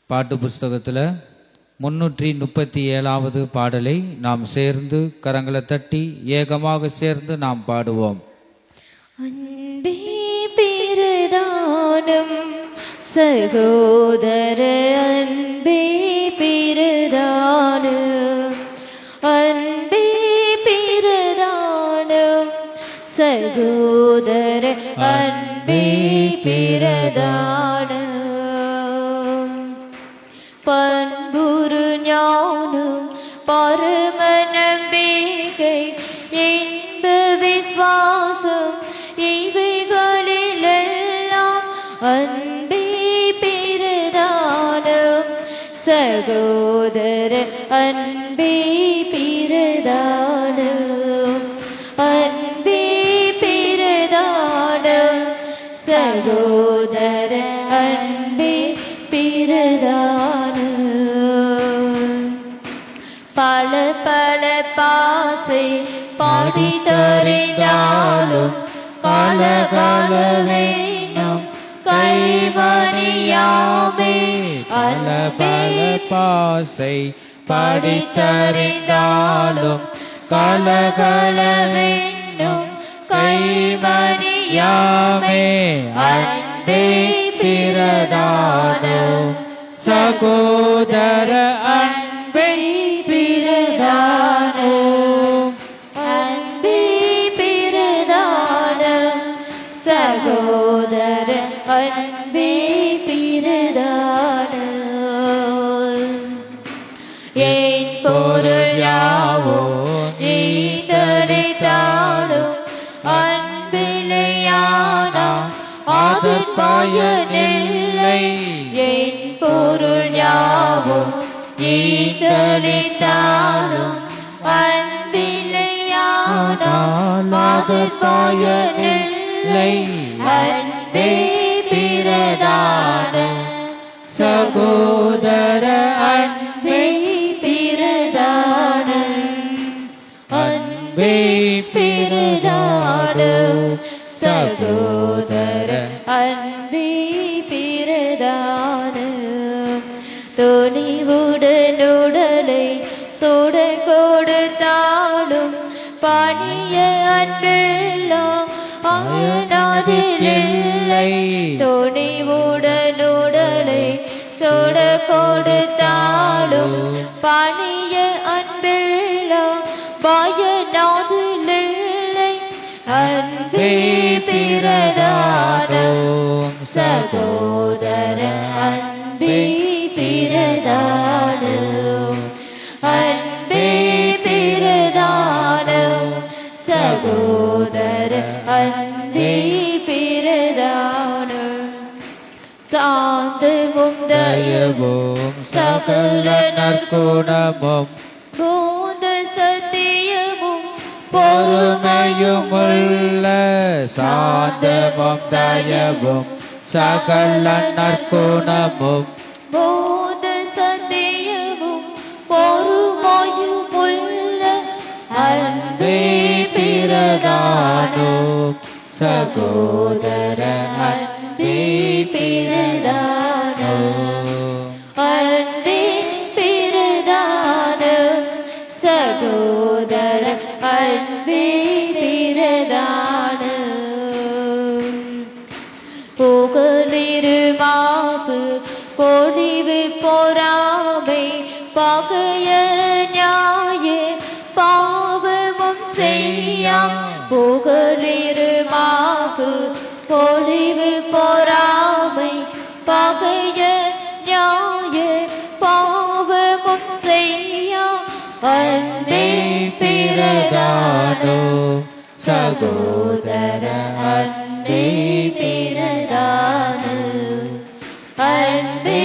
பாட்டு புஸ்தகத்தில் 337வது பாடலை நாம் சேர்ந்து கரங்களை தட்டி ஏகமாக சேர்ந்து நாம் பாடுவோம். அன்பே பிரதானம் சகோதர அன்பே பிரதானம், அன்பே பிரதானம் சகோதர அன்பே பிரதானம். பண்புரு ஞானம் பரம நம்பிக்கை இன்ப விசுவாசம் இவைகளிலெல்லாம் அன்பே பிரதானம் சகோதர அன்பே பிரதானம், அன்பே பிரதானம் சகோதர அன்பே பிரதானம். பல பல பாசை பாடி தறிந்தாலும் காலகாலவேனும் கைவணியாமே. பல பல பாசை பாடி தறிந்தாலும் காலகாலவேனும் கைவணியாமே. அன்பே பிரதானம் சகோதர அன்பே பிரதானம், அன்பே பிரதானம் சகோதர அன்பே பிரதானம். என் பொருள் யாவோ ஈந்தடைத்தாலும் அன்பிலையானா அதன் பயனில்லை. என் பொருள் யாவும் ஈந்தடைத்தாலும் அன்பிலையானால் அதன் பயனில்லை. அன்பே பிரதானம் சகோதர அன்பே பிரதானம், அன்பே பிரதானம் சகோதர அன்பே பிரதானம். துணிவுடனுடலை சுட கொடுத்தாலும் பணிய அன்பெல்லாம் அவனதில்லை. துணிவுடனுடலை சுட கொடுத்தாலும் பணிய அன்பெல்லாம் பயனாதில்லை. அன்பே பிரதானம் சகோதர அன்பே பிரதானம், அன்பே பிரதானம் சகோதர அன்பே பிரதானம். சாந்தமும் தயவும் சகல நற்குணமும் போந்த சத்தியமும் பொறுமையும் உள்ள சாந்தமும் தயவும் சகல நற்குணமும் போந்த சத்தியமும் பொறுமையும் உள்ள அன்பே பிரதானம் சகோதர அன்பே பிரதானம், அன்பே பிரதானம் சகோதர அன்பே பிரதானம். புகழிருமாப்பு பொழிவு பொறாமை பகைய நியாய பாவமும் செய்யா. புகழிருமாப்பு பொழிவு பொறாமை பகைய நியாய பாவமும் செய்யா. அன்பே பிரதானம் சகோதர அன்பே பிரதானம், அன்பே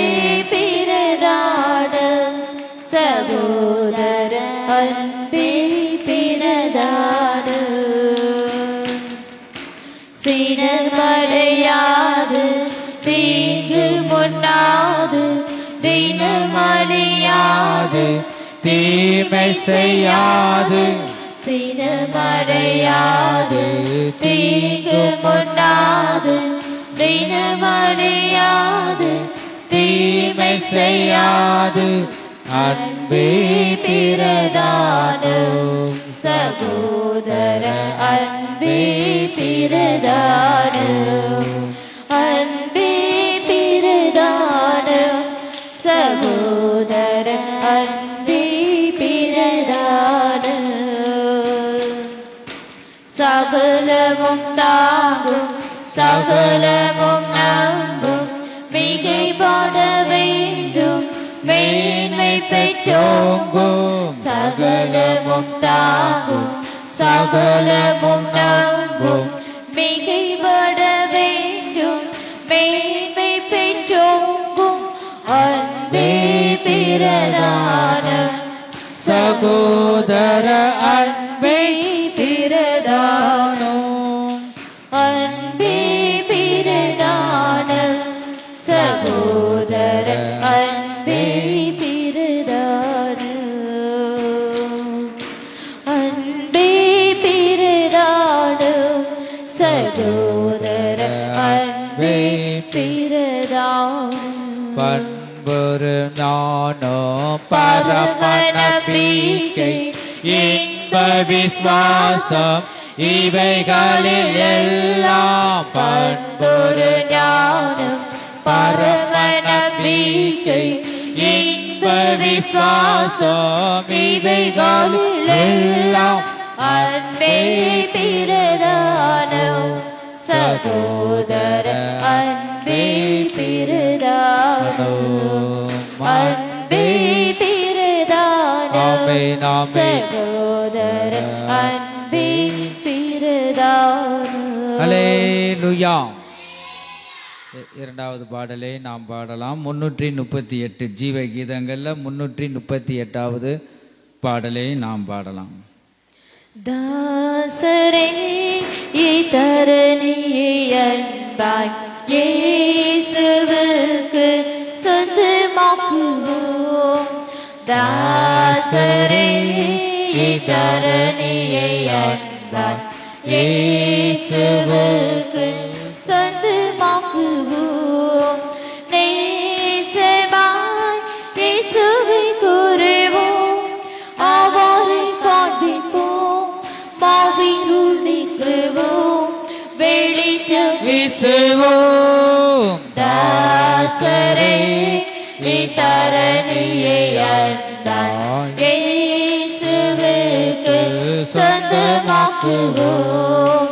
பிரதானம் சகோதர அன்பே பிரதானம். சினமடையாது தீங்கு முன்னாது தினமடையாது தீமை செய்யாது. சினமடையாது தீங்கு முன்னாது தினமடையாது தீமை செய்யாது அன்பே பிரதானம். சகோதர அன்பே பிரதானம். அன்பே பிரதானம். சகோதர அன்பே பிரதானம். சகலமும் தாங்கும் சகலமும் நம்பும் மிகைப்பட வேண்டும் மேன்மை பெற்றோங்கும். சகலமும் தாங்கும் சகலமும் நம்பும் மிகைப்பட வேண்டும் மேன்மை பெற்றோங்கும். அன்பே பிரதானம். சகோதர அன்பே பிரதானம். அன்பே பிரதானம். சகோதர அன்பே பிரதானம். அன்பே பிரதானம். சகோதர அன்பே பிரதானம். பண்பொரு நானோ பரம நம்பிக்கை இன்ப விசுவாசம் இவைகளில் எல்லாம் பண்பொரு ஞானம் பரம நம்பிக்கை இன்ப விசுவாசம் இவைகளில் எல்லாம் அன்பே பிரதானம். சகோதர அன்பே பிரதானம். அன்பே பிரதானம். சகோதர அன்பே பிரதானம். அல்லேலூயா. இரண்டாவது பாடலை நாம் பாடலாம். 338 ஜீவ கீதங்கள்ல 338வது பாடலை நாம் பாடலாம். தாசரே இத்தரணியை அன்பாய் இயேசுவுக்கு சொந்தமாக்குவோம். தாசரே இத்தரணியை அன்பாய் இயேசுவுக்கு சொந்தமாக்குவோம். நேசமாய் இயேசுவை கூறுவோம். அவரை காண்பிப்போம். மாவிருள் நீக்குவோம். வெளிச்சம் வீசுவோம். தாசரே இத்தரணியை அன்பாய் இயேசுவுக்கு சொந்தமாக்குவோம்.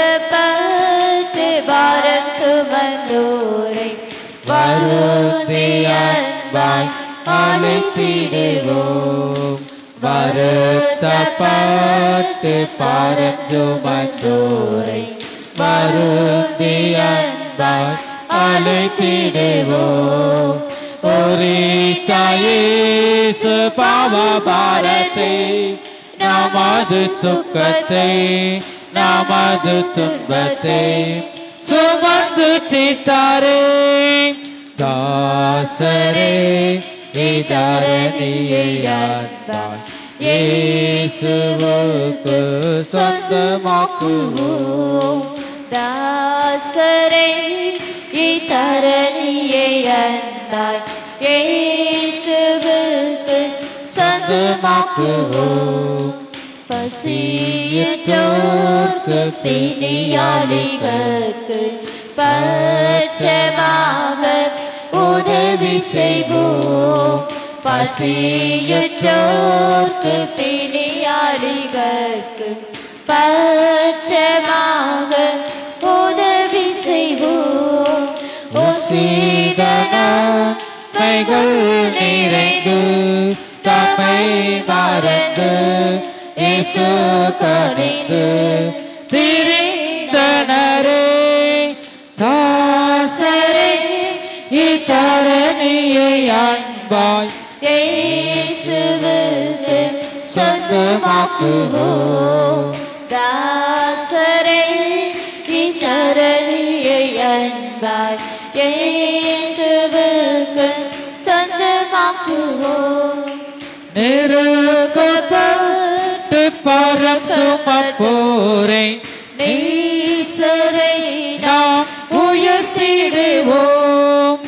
வருத்தப்பட்டு பாரம் சுமந்தோரை வருந்தி அன்பாய் அழைத்திடுவோம். வருத்தப்பட்டு பாரம் சுமந்தோரை வருந்தி அன்பாய் அழைத்திடுவோம். குறித்த இயேசு பாவ பாரத்தை நமது துக்கத்தை நமது துன்பத்தை சுமந்து தீர்த்தாரே. தாசரே இதரணியை அன்பாய் இயேசுவுக்கு சொந்தமாக்குவோம். தாசரே இத்தரணியை அன்பாய் இயேசுவுக்கு சொந்தமாக்குவோம். பசியுற்றோர்க்கு பிணியாளிகளுக்கு பட்சமாக உதவி செய்வோம். பசியுற்றோர்க்கு பிணியாளிகளுக்கு பட்சமாக உதவி செய்வோம். உசீதனமைகள் நிறைந்து தம்மை மறந்து இயேசு கனிந்து திரிந்தனரே. தாசரே இத்தரணியை அன்பாய் இயேசுவுக்கு சொந்தமாக்குவோம். தாசரே இத்தரணியை அன்பாய் இயேசுவுக்கு சொந்தமாக்குவோம். நெருக்கப்பட்டு பாரம் சுமப்போரை நேசரை நாம் உயர்த்திடுவோம்.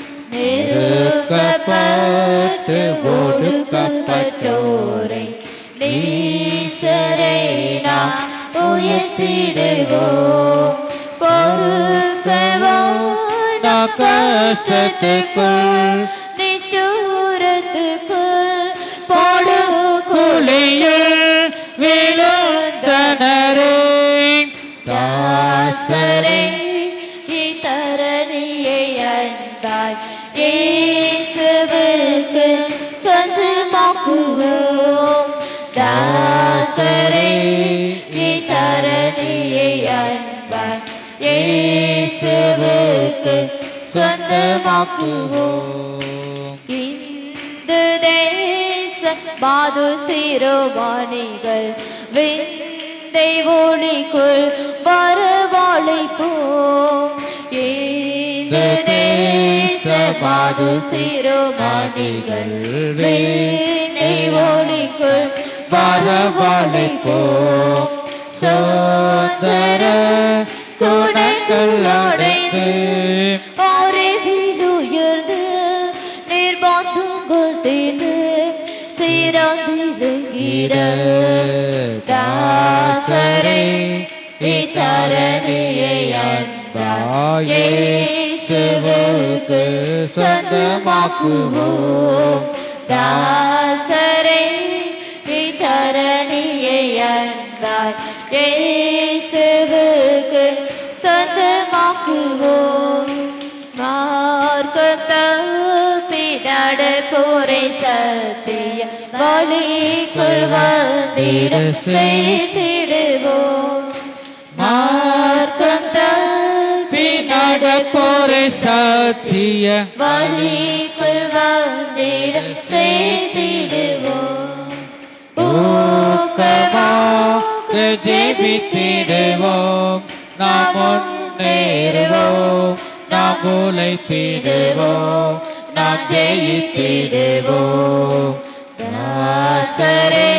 நெருக்கப்பட்டு ஒடுக்கப்பட்டோரை நேசரை நாம் உயர்த்திடுவோம். பொறுக்கவும் நம் கஷ்டத்துக்குள் நிஷ்டூரத்துக்குள் குழியில் விழுந்தனரே தாசரை இத்தரணியை அன்பாய் இயேசுவுக்கு சொந்தமாக்குவோம். தாசரை இத்தரணியை அன்பாய் இயேசுவுக்கு சொந்தமாக்குவோம். இந்து தேச மாது சிறுவாணிகள் விந்தை ஒளிக்குள் வரவழைப்போம். இந்து தேச மாது சிறுவாணிகள் விந்தை ஒளிக்குள் வரவழைப்போம். சோதர குணங்கள் அடைந்து ஆரைவிலுயர்ந்து நிர்வாகங்கள் தீர்ந்து சிறந்திருங்கிட தாசரை இத்தரணியை அன்பாய் இயேசுவுக்கு சொந்தமாக்குவோம். தாசரை இத்தரணியை அன்பாய் இயேசுவுக்கு சொந்தமாக்குவோம். மார்க்கம் தப்பி நடப்போரை சத்திய வழிக்குள் வந்திட செய்திடுவோம். மார்க்கம் தப்பி நடப்போரை சத்திய வழிக்குள் வந்திட செய்திடுவோம். ஊக்கமாக ஜெபித்திடுவோம். நாம் முன்னேறுவோம். நாம் உழைத்திடுவோம். நாம் ஜெயித்திடுவோம். தாசரை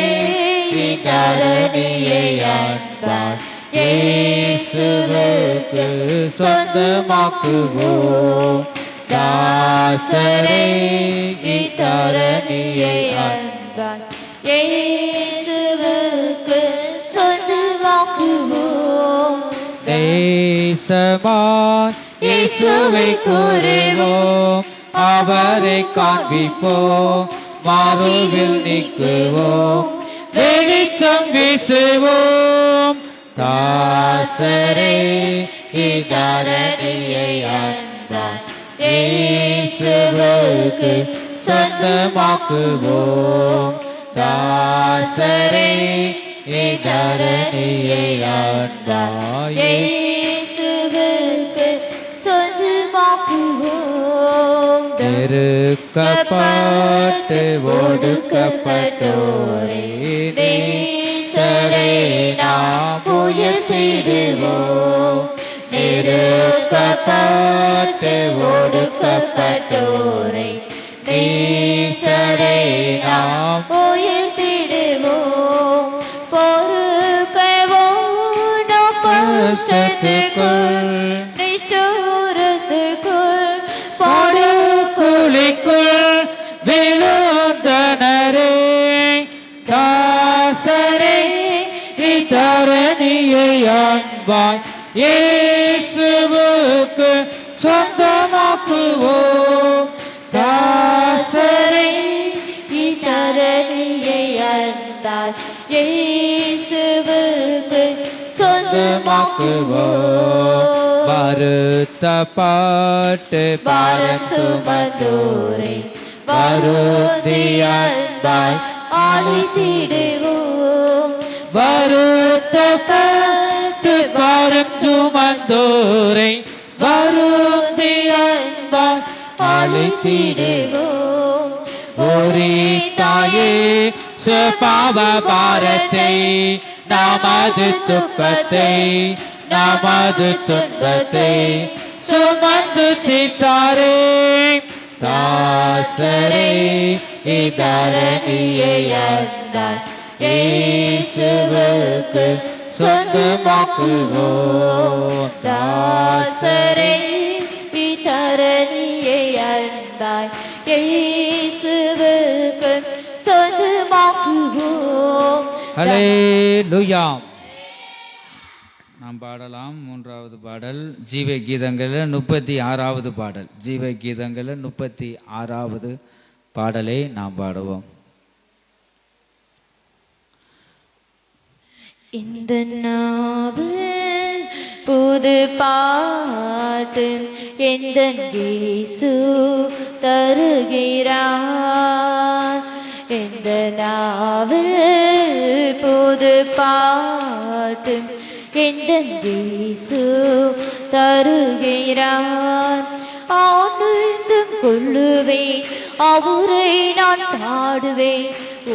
இத்தரணியை அன்பாய் இயேசுவுக்கு சொந்தமாக்குவோம். தாசரை இத்தரணியை அன்பாய் இயேசுவுக்கு சொந்தமாக்குவோம். தேசமாய் இயேசுவை கூறுவோம். அவரை காண்பிப்போம். மாறுவில் நீக்குவோம். வெளிச்சம் வீசுவோம். தாசரே இத்தரணியை அன்பாய் இயேசுவுக்கு சொந்தமாக்குவோம். தாசரே இத்தரணியை அன்பாய் இயேசுவுக்கு சொந்தமாக்குவோம். நெருக்கப்பட்டு ஒடுக்கப்பட்டோரை நேசரை நாம் உயர்த்திடுவோம். நெருக்கப்பட்டு ஒடுக்கப்பட்டோரை நேசரை நாம் உயர்த்திடுவோம். பொறுக்கவும் நம் கஷ்டத்துக்குள் நிஷ்டூரத்துக்குள் குழிக்குள் விழுந்தனரே தாசரை இத்தரணியை அன்பாய் இயேசுவுக்கு சொந்தமாக்குவோம். தாசரை இத்தரணியை அன்பாய் இயேசுவுக்கு சொந்தமாக்குவோம். வருத்தப்பட்டு பாரம் சுமந்தோரை வருந்தி அன்பாய் அழைத்திடுவோம். வருத்தப்பட்டு பாரம் சுமந்தோரை வருந்தி அன்பாய் அழைத்திடுவோம். ஓரி தாயே சுபாவ பாரத்தை நமது துக்கத்தை நமது துன்பத்தை சுமந்து தீர்த்தாரே. தாசரே இத்தரணியை அன்பாய் இயேசுவுக்கு சொந்தமாக்குவோம். தாசரே இத்தரணியை அன்பாய் அன்பாய் இயேசுவுக்கு சொந்தமாக்குவோம். ஹல்லேலூயா. நாம் பாடலாம். மூன்றாவது பாடல் ஜீவ கீதங்கள 36வது பாடல். ஜீவ கீதங்கள 36வது பாடலை நாம் பாடுவோம். இந்த நாவில் புது பாட்டு எந்த இயேசு தருகிறார். இந்த நாவில் புது பாட்டு எந்த இயேசு தருகிறார். ஆனந்தம் கொள்ளுவேன் அவரை நான் பாடுவேன்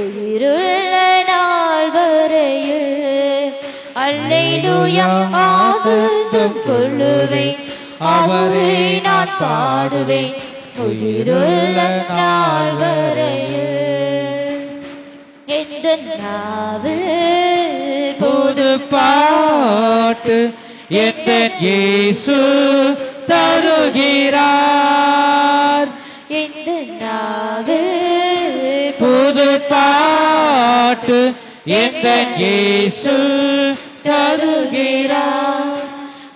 உயிருள்ள நாள் வரையில். அல்லேலூயா. ஆனந்தம் கொள்ளுவேன் அவரை நான் பாடுவேன் உயிருள்ள நாள் வரையில். எந்த நாவில் புது பாட்டு எந்த இயேசு தருகிறார். எந்த நாவில் புது பாட்டு எந்த இயேசு தருகிறார்.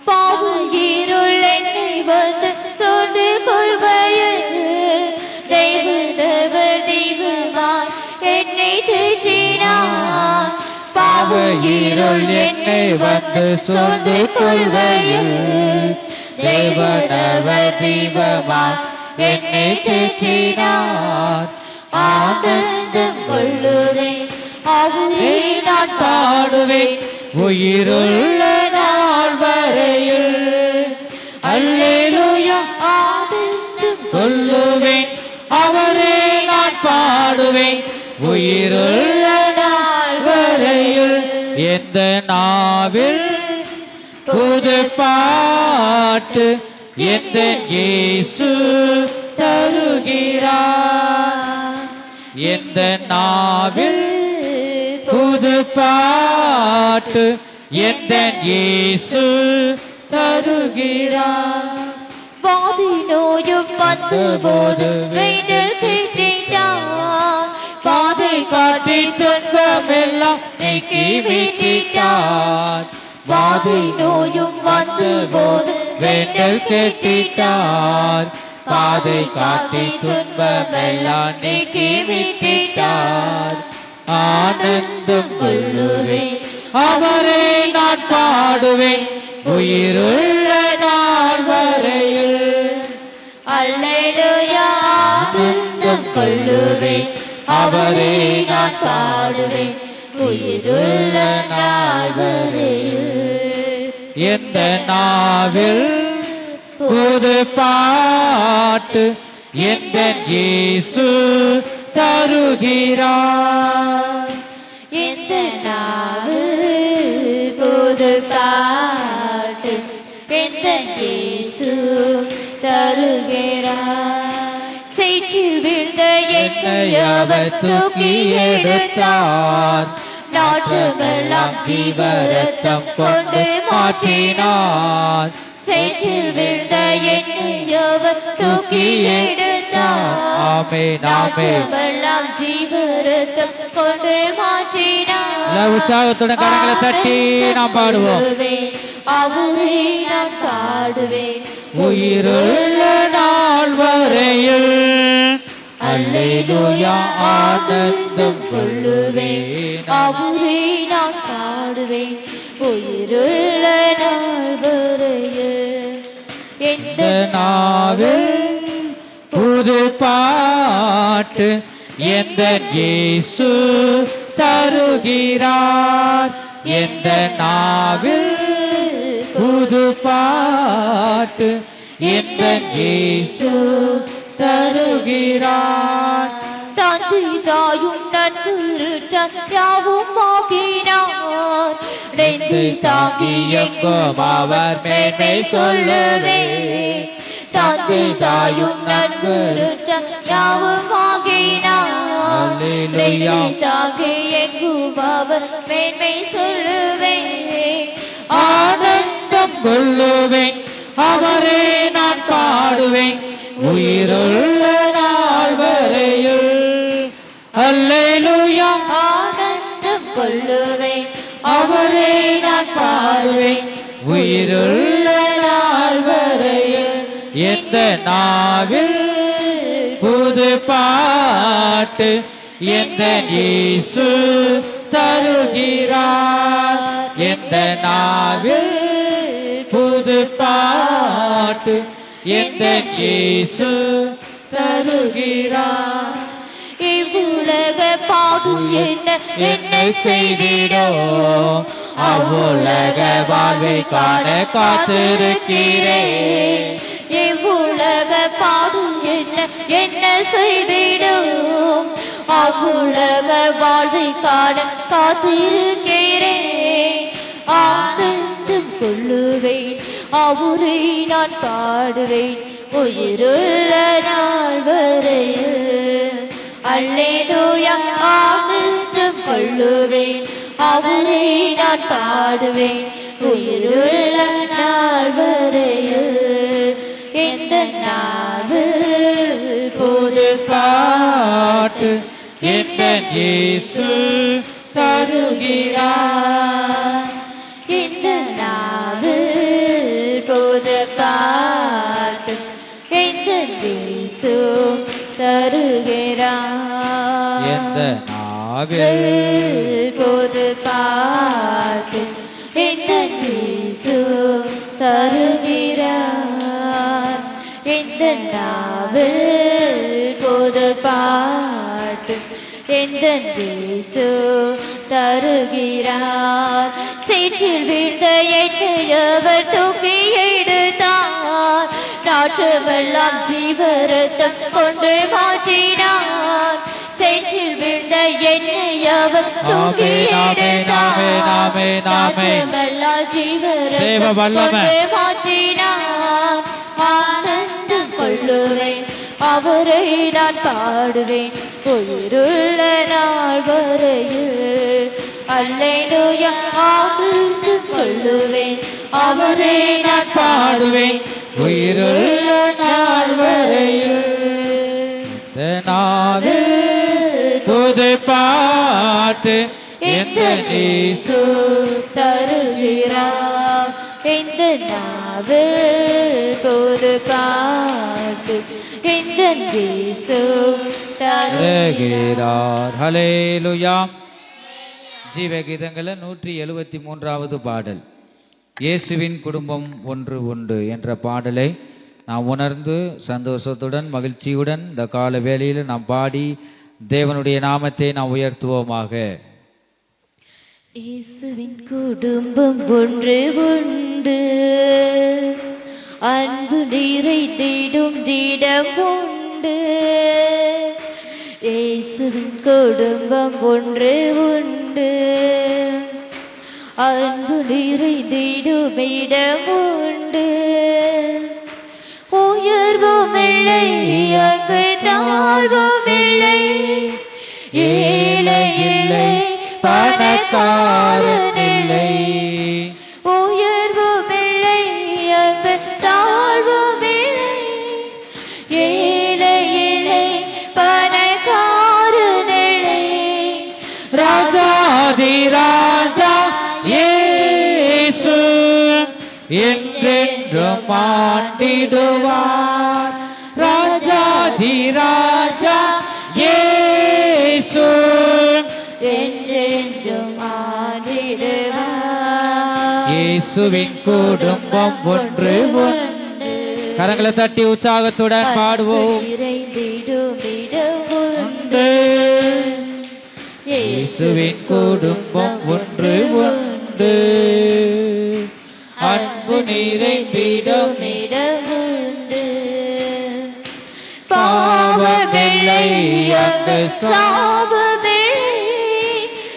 பாவம் இருள் என்னை வந்து சூழ்ந்து கொள்கையில் தெய்வதவர் தெய்வமாய் என்னை தேற்றினார். பாவம் இருள் என்னை வந்து சூழ்ந்து கொள்கையில் தெய்வதவர் தெய்வமாய் என்னை தேற்றினார். ஆனந்தம் கொள்ளுவேன் அவரை நான் பாடுவேன் உயிருள்ள நாள் வரையில். அல்லேலூயா. ஆனந்தம் கொள்ளுவேன் அவரே நான் பாடுவேன் உயிருள்ள நாள் வரையில். எந்த நாவில் புது பாட்டு எந்த இயேசு தருகிறார். எந்த நாவில் புது பாட்டு எந்த இயேசு தருகிறார். வாதி நோயும் வந்தபோது வேண்டல் கேட்டார். பாதை காட்டி துன்பமெல்லாம் நீக்கி விட்டார். வாதி நோயும் வந்தபோது வேண்டல் கேட்டார். பாதை காட்டி துன்பமெல்லாம் நீக்கி விட்டார். ஆனந்தம் கொள்ளுவேன் அவரை நான் பாடுவேன் உயிருள்ள நாள் வரையில். அல்லேலூயா. ஆனந்தம் கொள்ளுவேன் அவரை நான் பாடுவேன் உயிருள்ள நாள் வரையில். எந்த நாவில் புது பாட்டு எந்த இயேசு தருகிறார். எந்த நாவில் புது பாட்டு எந்த இயேசு தருகிறார். சேற்றில் விழுந்த என்னை அவர் தூக்கி எடுத்தார். நாற்றமெல்லாம் ஜீவரத்தம் கொண்டு மாற்றினார். சேற்றில் விழுந்த என்னை அவர் தூக்கி எடுத்தார். ஆமென், ஆமென். நாற்றமெல்லாம் ஜீவரத்தம் கொண்டு மாற்றினார். உற்சாகத்துடன் கரங்களை தட்டி நாம் பாடுவோம். அவரை நான் பாடுவேன் உயிருள்ள நாள் வரையில். அல்லேலூயா. ஆனந்தம் கொள்ளுவேன் அவரை நான் பாடுவேன் உயிருள்ள நாள் வரையில். எந்த நாவில் புது பாட்டு எந்த இயேசு தருகிறார். எந்த நாவில் புது பாட்டு எந்த இயேசு தருகிறார். தந்தை தாயும் நன்றிருட்டார் யாவும் ஆகினார். நெஞ்சை தாங்கி எங்கும் அவர் மேன்மை சொல்லுவே. தந்தை தாயும் நன்றிருட்டார் யாவும் ஆகினார். நெஞ்சை தாங்கி எங்கும் அவர் மேன்மை சொல்லுவே. ஆனந்தம் கொள்ளுவேன் அவரே நான் பாடுவேன் உயிருள்ள அல்லேலூயா. ஆனந்தம் கொள்ளுவேன், அவரை நான் பாடுவேன், உயிருள்ள நாள் வரையில் எந்த நாவில் புது பாட்டு எந்த இயேசு தருகிறார். எந்த நாவில் புது பாட்டு எந்த இயேசு தருகிறார். இவ்வுலக பாடும் என்ன செய்திடும், அவ்வுலக வாழ்வை காண காத்திருக்கிறேன். இவ்வுலக பாடும் என்ன செய்திடும், அவ்வுலக வாழ்வை காண காத்திருக்கிறேன். ஆனந்தம் கொள்ளுவேன், அவரை நான் பாடுவேன், உயிருள்ள நாள் வரையில். அல்லேலூயா. ஆனந்தம் கொள்ளுவேன், அவரை நான் பாடுவேன், உயிருள்ள நாள் வரையில். எந்த நாவில் புது பாட்டு எந்த இயேசு தருகிறார். இந்த நாவில் புது பாட்டு எந்த இயேசு தருகிறார். எந்த நாவில் புது பாட்டு எந்த இயேசு தருகிறார். எந்த நாவில் புது பாட்டு எந்த இயேசு தருகிறார். சேற்றில் வீழ்ந்த என்னை அவர் தூக்கி எடுத்தார், நாற்றமெல்லாம் ஜீவரத்தம் கொண்டு மாற்றினார். சேற்றில் வீழ்ந்த என்னை அவர் தூக்கி எடுத்தார், நாற்றமெல்லாம் ஜீவரத்தம் கொண்டு மாற்றினார். ஆனந்தம் கொள்ளுவேன், அவரை நான் பாடுவேன், உயிருள்ள நாள் வரையில். அல்லேலூயா. ஆனந்தம் கொள்ளுவேன், அவரை நான் பாடுவேன், உயிருள்ள நாள் வரையில். இந்த நாவில் புது பாட்டு எந்த இயேசு தருகிறார். இந்த நாவில் புது பாட்டு இந்த இயேசு தருகிறார். ஹல்லேலூயா. ஜீவ கீதங்கள 173வது பாடல், இயேசுவின் குடும்பம் ஒன்று உண்டு என்ற பாடலை நாம் உணர்ந்து சந்தோஷத்துடன் மகிழ்ச்சியுடன் இந்த கால வேளையில் நாம் பாடி தேவனுடைய நாமத்தை நாம் உயர்த்துவோமாக. இயேசுவின் குடும்பம் ஒன்று உண்டு, அன்பு நிறைந்திடும் திடம் உண்டு. இயேசுவின் குடும்பம் ஒன்று உண்டு, அன்பு நிறைந்திடும் இடம் உண்டு. உயர்வும் இல்லை, அங்கு தாழ்வும் இல்லை, ஏழை இல்லை, பணக்காரன் இல்லை. உயர்வும் இல்லை, அங்கு தாழ்வும் இல்லை, ஏழை இல்லை, பணக்காரன் இல்லை. ராஜாதி ராஜா இயேசு என்றென்றும் ஆண்டிடுவார். ராஜாதி ராஜா இயேசு என்றென்றும் ஆண்டிடுவார். இயேசுவின் குடும்பம் ஒன்று உண்டு. கரங்களை தட்டி உற்சாகத்துடன் பாடுவோம். நிறைந்திடும் இடம் உண்டு, இயேசுவின் குடும்பம் ஒன்று உண்டு, அன்பு நிறைந்திடும் இடம் உண்டு. பாவமில்லை, அங்கு சாபமில்லை,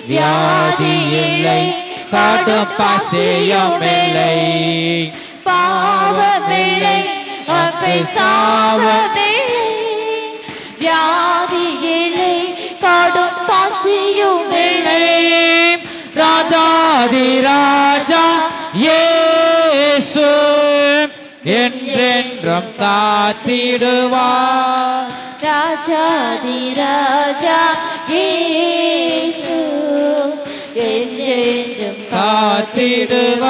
வியாதி இல்லை, காடும் பசியும் இல்லை. பாவமில்லை, அங்கு சாபமில்லை, வியாதி இல்லை, காடும் பசியும் இல்லை. ராஜாதி ராஜா இயேசு என்றென்றும் காத்திடுவார். ராஜாதி ராஜா இயேசு என்றென்றும் காத்திடுவார்.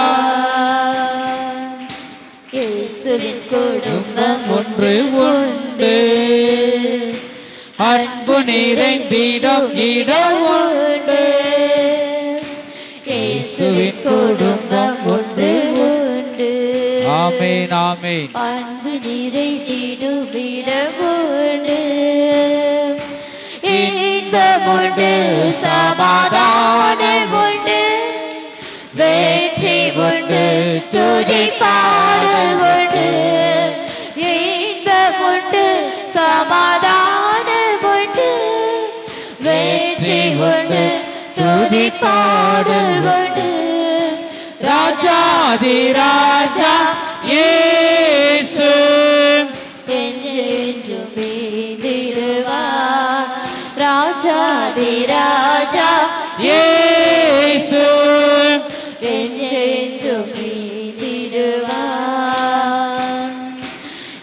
இயேசுவின் குடும்பம் ஒன்று உண்டு, அன்பு நிறைந்திடும் இடம் உண்டு. இயேசுவின் குடும்பம் ஒன்று உண்டு. ஆமென் ஆமென். அன்பு நிறைந்திடும் இடம் உண்டு. இன்பம் உண்டு, சமாதானம் உண்டு, வெற்றி உண்டு, துதி பாடல் உண்டு. இன்பம் உண்டு, சமாதானம் உண்டு, வெற்றி உண்டு, துதி பாடல் உண்டு. ராஜாதி ராஜா இயேசு என்றென்றும் மீதிடுவார். ராஜாதி ராஜா இயேசு என்றென்றும் மீதிடுவார்.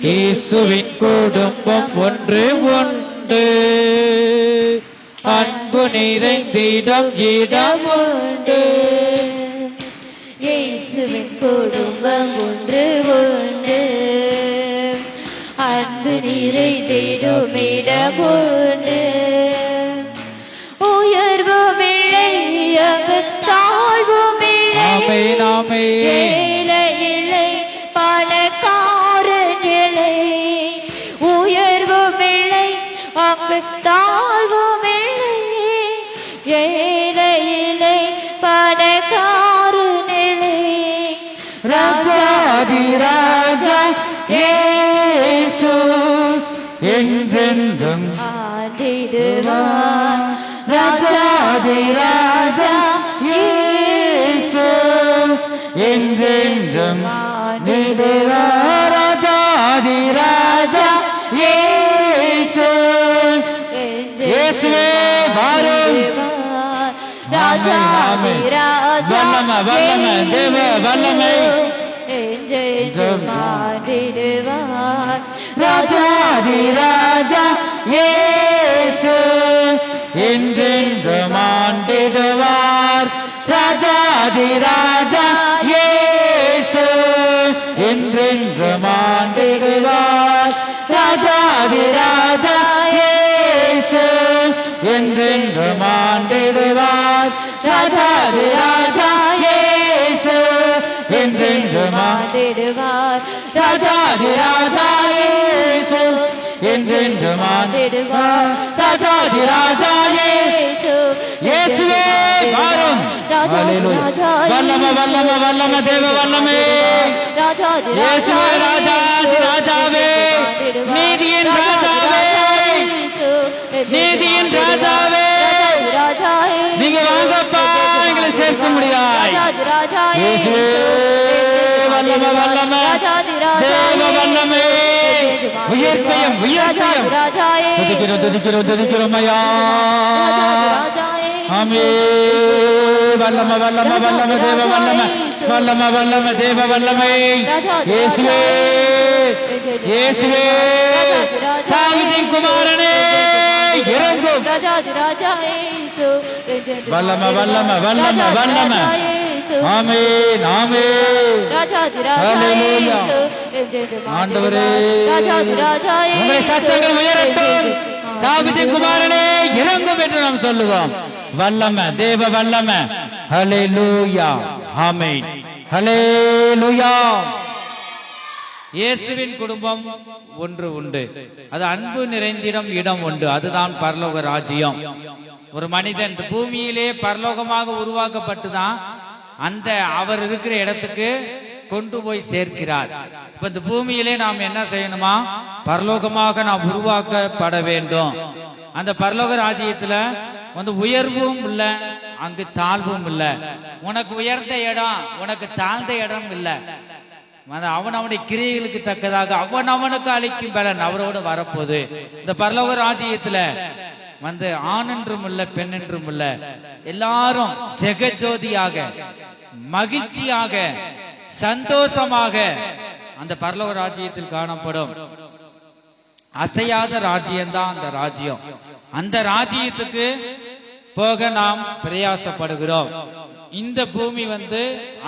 இயேசுவின் குடும்பம் ஒன்று உண்டு, அன்பு நிறைந்திடும் இடம் உண்டு. இயேசுவின் குடும்பம் ஒன்று உண்டு, அன்பு நிறைந்திடும் இடம் உண்டு. உயர்வும் இல்லை, அங்கு தாழ்வும் இல்லை. ஆமென் ஆமென். ஏழை இல்லை, பணக்காரன் இல்லை. உயர்வும் இல்லை, அங்கு தாழ்வும் இல்லை. ஏழை இல்லை, பணக்காரன் இல்லை. ராஜாதி ராஜா இயேசு என்றென்றும் ஆண்டிடுவார். ராஜாதி ராஜா இயேசு என்றென்றும் ஆண்டிடுவார். ராஜாதி ராஜா இயேசு. இயேசுவே வாரும். ராஜாதி ராஜா வல்லமை வல்லமை தேவ வல்லமை என்றென்றும் ஆண்டிடுவார். ராஜாதி ராஜா இயேசு என்றென்றும் ஆண்டிடுவார். ராஜாதி ராஜா இயேசு என்றென்றும் ஆண்டிடுவார். ராஜாதி ராஜா இயேசு என்றென்றும் ஆண்டிடுவார். ராஜாதி ராஜா இயேசு என்றென்றும் ஆண்டிடுவார். ராஜாதி ராஜா இயேசு என்றென்றும் ஆண்டிடுவார். ராஜாதி ராஜா இயேசு. இயேசுவே வாரும். ஹல்லேலூயா. வல்லமை வல்லமை வல்லமை தேவ வல்லமை. இயேசுவே ராஜாதி ராஜாவே, நீதியின் ராஜாவே, நீதியின் ராஜாவே, நீங்க வாங்கப்பா, எங்களை சேர்க்க முடியாது. இயேசுவே வல்லமை வல்லமை தேவ வல்லமை. உயிர்ப்பையும் உயிர்ப்பையும் துதிக்கிறோம் துதிக்கிறோம் துதிக்கிறோம் ஐயா. ஆமே. வல்லமை வல்லமை வல்லமை தேவ வல்லமை, வல்லமை வல்லமை தேவ வல்லமை. இயேசுவே இயேசுவே தாவீதின் குமாரனே இறங்கும். வல்லமை வல்லமை வல்லமை வல்லமை. ஆமென் ஆமென். ஹல்லேலூயா. ஆண்டவரே உங்களுடைய சத்தங்கள் உயரட்டும். தாவீதின் குமாரனே இறங்கும் என்று நாம் சொல்லுவோம். வல்லமை தேவ வல்லமை. ஹல்லேலூயா. ஆமென். ஹல்லேலூயா. இயேசுவின் குடும்பம் ஒன்று உண்டு, அது அன்பு நிறைந்திடம் இடம் உண்டு. அதுதான் பரலோக ராஜ்யம். ஒரு மனிதன் இந்த பூமியிலே பரலோகமாக உருவாக்கப்பட்டுதான் அந்த அவர் இருக்கிற இடத்துக்கு கொண்டு போய் சேர்க்கிறார். இப்ப இந்த பூமியிலே நாம் என்ன செய்யணுமா? பரலோகமாக நாம் உருவாக்கப்பட வேண்டும். அந்த பரலோக ராஜ்யத்துல உயர்வும் இல்ல, அங்கு தாழ்வும் இல்ல. உனக்கு உயர்ந்த இடம், உனக்கு தாழ்ந்த இடம் இல்ல. அவன் அவனுடைய கிரியைகளுக்கு தக்கதாக அவன் அவனுக்கு அளிக்கும் பலன் அவரோடு வரப்போகுது. இந்த பரலோக ராஜ்யத்துல ஆண் என்றும் இல்ல, பெண் என்றும் இல்ல, எல்லாரும் ஜெகஜோதியாக மகிழ்ச்சியாக சந்தோஷமாக அந்த பரலோக ராஜ்யத்தில் காணப்படும். அசையாத ராஜ்யம்தான் அந்த ராஜ்யம். அந்த ராஜ்யத்துக்கு போக நாம் பிரயாசப்படுகிறோம். இந்த பூமி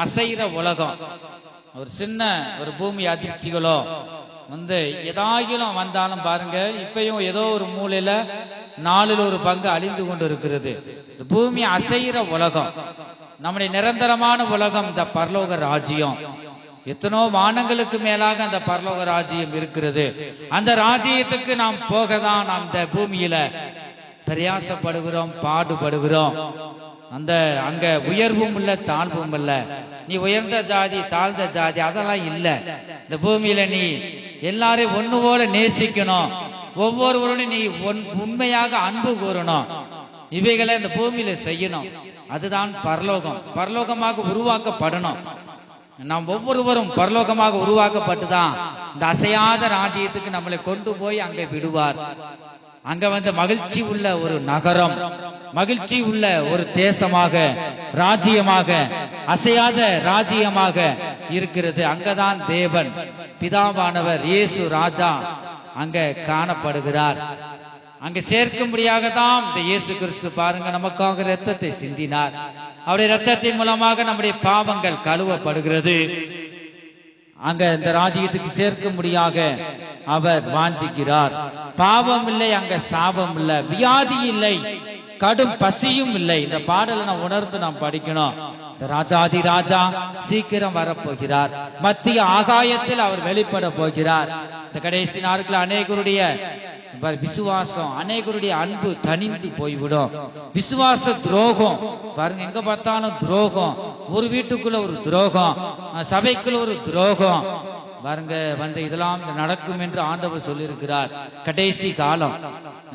அசைற உலகம். ஒரு சின்ன ஒரு பூமி அதிர்ச்சிகளோ எதாகிலும் வந்தாலும் பாருங்க, இப்பயும் ஏதோ ஒரு மூலையில 4/1 அழிந்து கொண்டு இருக்கிறது. இந்த பூமி அசைற உலகம். நம்முடைய நிரந்தரமான உலகம் இந்த பரலோக ராஜ்யம். எத்தனோ வானங்களுக்கு மேலாக அந்த பரலோக ராஜ்யம் இருக்கிறது. அந்த ராஜ்யத்துக்கு நாம் போகதான் நாம் இந்த பூமியில பிரயாசப்படுகிறோம், பாடுபடுகிறோம். அங்க உயர்வும் இல்ல, தாழ்வும் இல்ல. நீ உயர்ந்த ஜாதி, தாழ்ந்த ஜாதி அதெல்லாம் இல்ல. இந்த பூமியில நீ எல்லாரையும் ஒண்ணு போல நேசிக்கணும், ஒவ்வொருவரும் நீ உண்மையாக அன்பு கூறணும். இவைகளை இந்த பூமியில செய்யணும். அதுதான் பரலோகம். பரலோகமாக உருவாக்கப்படணும். நாம் ஒவ்வொருவரும் பரலோகமாக உருவாக்கப்பட்டுதான் இந்த அசையாத ராஜ்யத்துக்கு நம்மளை கொண்டு போய் அங்க விடுவார். அங்க மகிழ்ச்சி உள்ள ஒரு நகரம், மகிழ்ச்சி உள்ள ஒரு தேசமாக, ராஜ்யமாக, அசையாத ராஜ்யமாக இருக்கிறது. அங்கதான் தேவன் பிதாவானவர் இயேசு ராஜா அங்க காணப்படுகிறார். அங்க சேர்க்கும்படியாக தான் இந்த இயேசு கிறிஸ்து பாருங்க நமக்காக இரத்தத்தை சிந்தினார். அவருடைய இரத்தத்தின் மூலமாக நம்முடைய பாவங்கள் கழுவப்படுகிறது. அங்க இந்த ராஜ்யத்துக்கு சேர்க்கும்படியாக அவர் வாஞ்சிக்கிறார். பாவம் இல்லை, அங்க சாபம் இல்லை, வியாதி இல்லை, கடும் பசியும் இல்லை. இந்த பாடலை நாம் உணர்ந்து நாம் படிக்கணும். இந்த ராஜாதி ராஜா சீக்கிரம் வரப்போகிறார். மத்திய ஆகாயத்தில் அவர் வெளிப்பட போகிறார். இந்த கடைசி நாட்கள் அநேகருடைய விசுவாசம், அநேகருடைய அன்பு தனிந்து போய்விடும். விசுவாச துரோகம் பாருங்க, எங்க பார்த்தாலும் துரோகம். ஒரு வீட்டுக்குள்ள ஒரு துரோகம், சபைக்குள்ள ஒரு துரோகம் பாருங்க இதெல்லாம் நடக்கும் என்று ஆண்டவர் சொல்லியிருக்கிறார். கடைசி காலம்,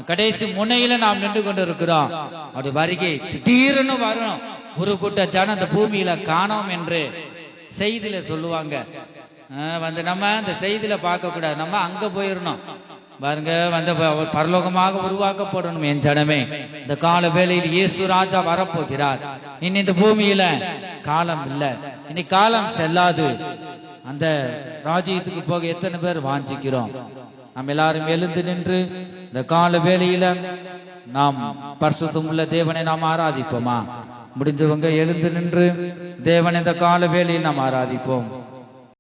கடைசி முனையில நாம் நின்று கொண்டு இருக்கிறோம். அப்படி வருகை திடீர்னு வரணும். ஒரு கூட்ட ஜனம் அந்த பூமியில காணோம் என்று செய்தியில சொல்லுவாங்க. நம்ம இந்த செய்தியில பார்க்க கூடாது, நம்ம அங்க போயிடணும். பாருங்க பரலோகமாக உருவாக்கப்படணும். என் ஜனமே, இந்த கால வேளையில் இயேசு ராஜா வரப்போகிறார். இனி இந்த பூமியில காலம் இல்லை, இனி காலம் செல்லாது. அந்த ராஜ்யத்துக்கு போக எத்தனை பேர் வாஞ்சிக்கிறோம்? நாம் எல்லாரும் எழுந்து நின்று இந்த கால வேளையில நாம் பரிசுத்தம் உள்ள தேவனை நாம் ஆராதிப்போமா? முடிஞ்சவங்க எழுந்து நின்று தேவன் இந்த கால வேளையில் நாம் ஆராதிப்போம்.